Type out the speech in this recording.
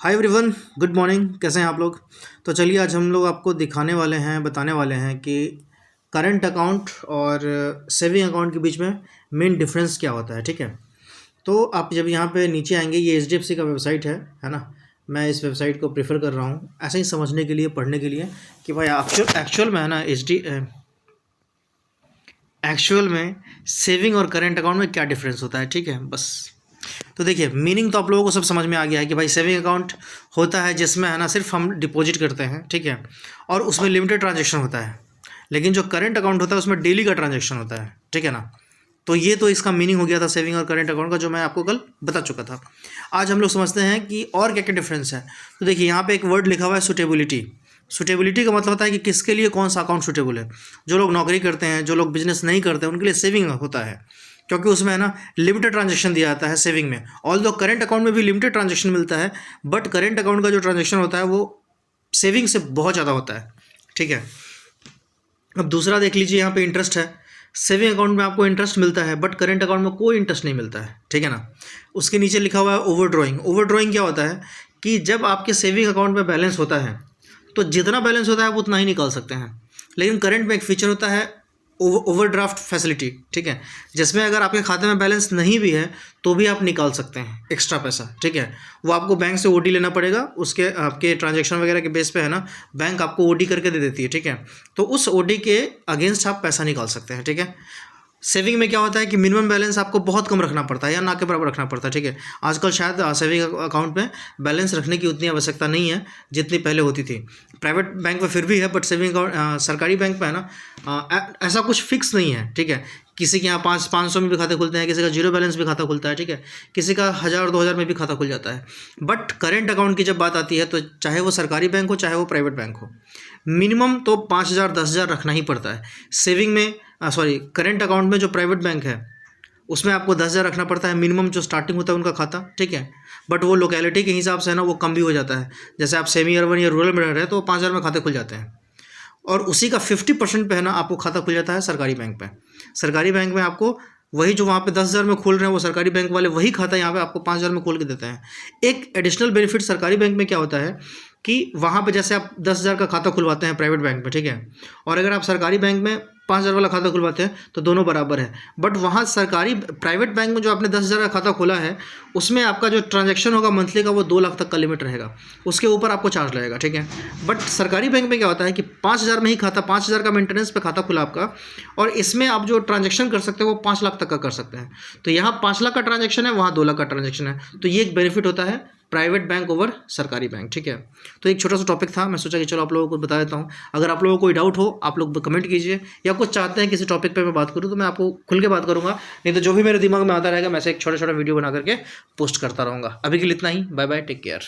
Hi everyone, good morning. कैसे हैं आप लोग? तो चलिए आज हम लोग आपको बताने वाले हैं कि करंट अकाउंट और सेविंग अकाउंट के बीच में मेन डिफरेंस क्या होता है। ठीक है, तो आप जब यहाँ पे नीचे आएंगे, ये HDFC का वेबसाइट है ना। मैं इस वेबसाइट को प्रेफर कर रहा हूँ ऐसे ही समझने के लिए, पढ़ने के लिए कि भाई एक्चुअल में है ना एक्चुअल में सेविंग और करंट अकाउंट में क्या डिफरेंस होता है। ठीक है, बस। तो देखिए, मीनिंग तो आप लोगों को सब समझ में आ गया है कि भाई सेविंग अकाउंट होता है जिसमें है ना सिर्फ हम डिपॉजिट करते हैं। ठीक है, और उसमें लिमिटेड ट्रांजेक्शन होता है। लेकिन जो करंट अकाउंट होता है उसमें डेली का ट्रांजेक्शन होता है। ठीक है ना। तो ये तो इसका मीनिंग हो गया था सेविंग और करंट अकाउंट का, जो मैं आपको कल बता चुका था। आज हम लोग समझते हैं कि और क्या क्या डिफरेंस है। तो देखिए, यहाँ पे एक वर्ड लिखा हुआ है सुटेबिलिटी। सुटेबिलिटी का मतलब होता है कि किसके लिए कौन सा अकाउंट सुटेबल है। जो लोग नौकरी करते हैं, जो लोग बिजनेस नहीं करते हैं, उनके लिए सेविंग होता है, क्योंकि उसमें है ना लिमिटेड ट्रांजेक्शन दिया जाता है सेविंग में। ऑल दो करंट अकाउंट में भी लिमिटेड ट्रांजेक्शन मिलता है, बट करंट अकाउंट का जो ट्रांजेक्शन होता है वो सेविंग से बहुत ज़्यादा होता है। ठीक है, अब दूसरा देख लीजिए, यहाँ पे इंटरेस्ट है। सेविंग अकाउंट में आपको इंटरेस्ट मिलता है, बट करंट अकाउंट में कोई इंटरेस्ट नहीं मिलता है। ठीक है ना। उसके नीचे लिखा हुआ है ओवर ड्रॉइंग। ओवर ड्रॉइंग क्या होता है कि जब आपके सेविंग अकाउंट में बैलेंस होता है तो जितना बैलेंस होता है आप उतना ही निकाल सकते हैं। लेकिन करंट में एक फीचर होता है ओवरड्राफ्ट फैसिलिटी। ठीक है, जिसमें अगर आपके खाते में बैलेंस नहीं भी है तो भी आप निकाल सकते हैं एक्स्ट्रा पैसा। ठीक है, वो आपको बैंक से OD लेना पड़ेगा, उसके आपके ट्रांजैक्शन वगैरह के बेस पे है ना, बैंक आपको OD करके दे देती है। ठीक है, तो उस OD के अगेंस्ट आप पैसा निकाल सकते हैं। ठीक है, सेविंग में क्या होता है कि मिनिमम बैलेंस आपको बहुत कम रखना पड़ता है या ना के बराबर रखना पड़ता है। ठीक है, आजकल शायद सेविंग अकाउंट में बैलेंस रखने की उतनी आवश्यकता नहीं है जितनी पहले होती थी। प्राइवेट बैंक में फिर भी है, बट सेविंग अकाउंट सरकारी बैंक में है ना, ऐसा कुछ फिक्स नहीं है। ठीक है, किसी के यहाँ 500 में भी खाते खुलते हैं, किसी का जीरो बैलेंस भी खाता खुलता है। ठीक है, किसी का 1000-2000 में भी खाता खुल जाता है। बट करेंट अकाउंट की जब बात आती है तो चाहे वो सरकारी बैंक हो चाहे वो प्राइवेट बैंक हो, मिनिमम तो 5000 10,000 रखना ही पड़ता है। सेविंग में करेंट अकाउंट में जो प्राइवेट बैंक है उसमें आपको 10,000 रखना पड़ता है मिनिमम, जो स्टार्टिंग होता है उनका खाता। ठीक है, बट वो लोकेलिटी के हिसाब से है ना वो कम भी हो जाता है। जैसे आप सेमी अर्बन या रूरल में रह रहे हैं तो 5,000 में खाते खुल जाते हैं, और उसी का 50% पे है ना आपको खाता खुल जाता है सरकारी बैंक पे। सरकारी बैंक में आपको वही जो वहाँ पे 10,000 में खोल रहे हैं वो सरकारी बैंक वाले वही खाता यहाँ पे आपको 5,000 में खोल के देते हैं। एक एडिशनल बेनिफिट सरकारी बैंक में क्या होता है कि वहाँ पे जैसे आप 10,000 का खाता खुलवाते हैं प्राइवेट बैंक में, ठीक है, और अगर आप सरकारी बैंक में 5,000 वाला खाता खुलवाते हैं तो दोनों बराबर है। बट वहाँ सरकारी प्राइवेट बैंक में जो आपने 10,000 का खाता खोला है उसमें आपका जो ट्रांजैक्शन होगा मंथली का वो 2 लाख तक का लिमिट रहेगा, उसके ऊपर आपको चार्ज लगेगा। ठीक है, बट सरकारी बैंक में क्या होता है कि 5,000 में ही खाता, 5,000 का मेंटेनेंस पे खाता खुला आपका, और इसमें आप जो ट्रांजैक्शन कर सकते हो वो 5 लाख तक का कर सकते हैं। तो यहाँ 5 लाख का ट्रांजैक्शन है, वहाँ 2 लाख का ट्रांजैक्शन है। तो ये एक बेनिफिट होता है प्राइवेट बैंक ओवर सरकारी बैंक। ठीक है, तो एक छोटा सा टॉपिक था, मैं सोचा कि चलो आप लोगों को बता देता हूँ। अगर आप लोगों को कोई डाउट हो आप लोग कमेंट कीजिए, या कुछ चाहते हैं किसी टॉपिक पे मैं बात करूँ तो मैं आपको खुल के बात करूँगा, नहीं तो जो भी मेरे दिमाग में आता रहेगा मैं से एक छोटा छोटा वीडियो बना करके पोस्ट करता रहूँगा। अभी के लिए इतना ही, बाय बाय, टेक केयर।